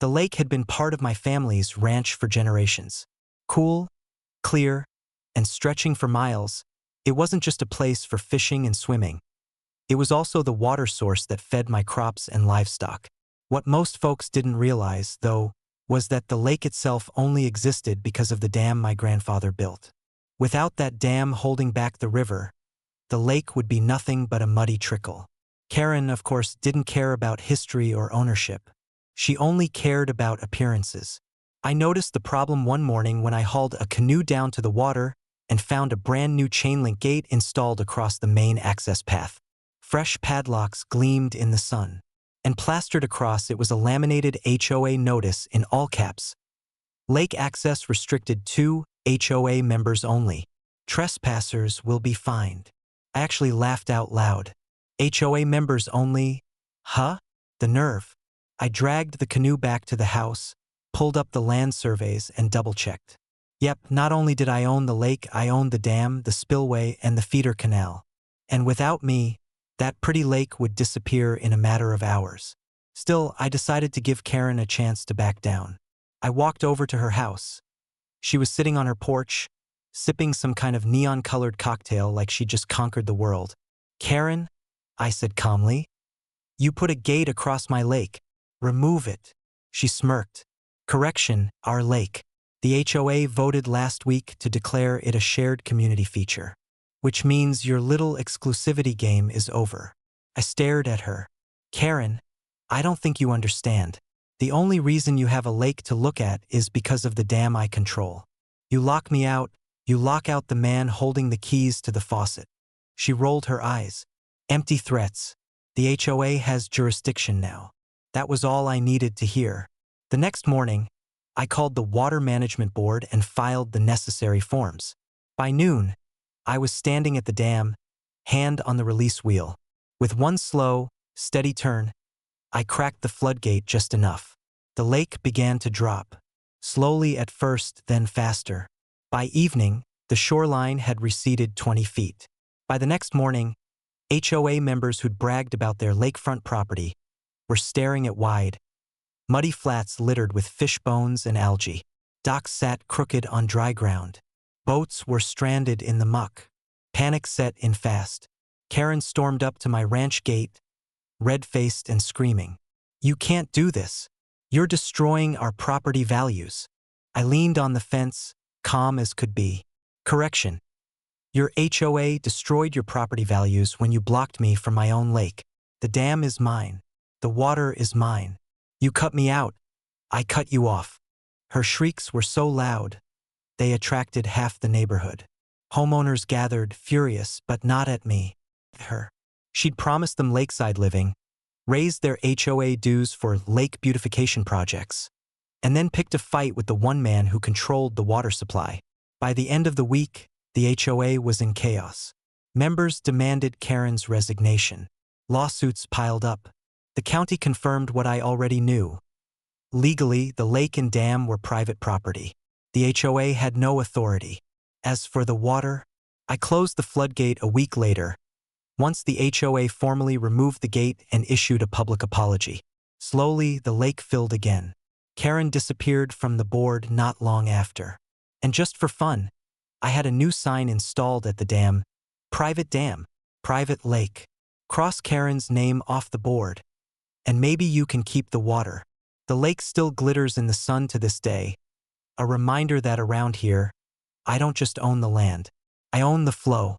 The lake had been part of my family's ranch for generations. Cool, clear, and stretching for miles, it wasn't just a place for fishing and swimming. It was also the water source that fed my crops and livestock. What most folks didn't realize, though, was that the lake itself only existed because of the dam my grandfather built. Without that dam holding back the river, the lake would be nothing but a muddy trickle. Karen, of course, didn't care about history or ownership. She only cared about appearances. I noticed the problem one morning when I hauled a canoe down to the water and found a brand new chain-link gate installed across the main access path. Fresh padlocks gleamed in the sun, and plastered across it was a laminated HOA notice in all caps. Lake access restricted to HOA members only. Trespassers will be fined. I actually laughed out loud. HOA members only? Huh? The nerve. I dragged the canoe back to the house, pulled up the land surveys, and double-checked. Yep, not only did I own the lake, I owned the dam, the spillway, and the feeder canal. And without me, that pretty lake would disappear in a matter of hours. Still, I decided to give Karen a chance to back down. I walked over to her house. She was sitting on her porch, sipping some kind of neon-colored cocktail like she just conquered the world. "Karen," I said calmly, "you put a gate across my lake. Remove it." She smirked. "Correction, our lake. The HOA voted last week to declare it a shared community feature. Which means your little exclusivity game is over." I stared at her. "Karen, I don't think you understand. The only reason you have a lake to look at is because of the dam I control. You lock me out, you lock out the man holding the keys to the faucet." She rolled her eyes. "Empty threats. The HOA has jurisdiction now." That was all I needed to hear. The next morning, I called the Water Management Board and filed the necessary forms. By noon, I was standing at the dam, hand on the release wheel. With one slow, steady turn, I cracked the floodgate just enough. The lake began to drop. Slowly at first, then faster. By evening, the shoreline had receded 20 feet. By the next morning, HOA members who'd bragged about their lakefront property were staring at wide, muddy flats littered with fish bones and algae. Docks sat crooked on dry ground. Boats were stranded in the muck. Panic set in fast. Karen stormed up to my ranch gate, red-faced and screaming. "You can't do this. You're destroying our property values." I leaned on the fence, calm as could be. "Correction. Your HOA destroyed your property values when you blocked me from my own lake. The dam is mine. The water is mine. You cut me out. I cut you off." Her shrieks were so loud, they attracted half the neighborhood. Homeowners gathered, furious, but not at me. Her. She'd promised them lakeside living, raised their HOA dues for lake beautification projects, and then picked a fight with the one man who controlled the water supply. By the end of the week, the HOA was in chaos. Members demanded Karen's resignation. Lawsuits piled up. The county confirmed what I already knew. Legally, the lake and dam were private property. The HOA had no authority. As for the water, I closed the floodgate a week later, once the HOA formally removed the gate and issued a public apology. Slowly, the lake filled again. Karen disappeared from the board not long after. And just for fun, I had a new sign installed at the dam: dam, private lake. Cross Karen's name off the board, and maybe you can keep the water. The lake still glitters in the sun to this day, a reminder that around here, I don't just own the land, I own the flow.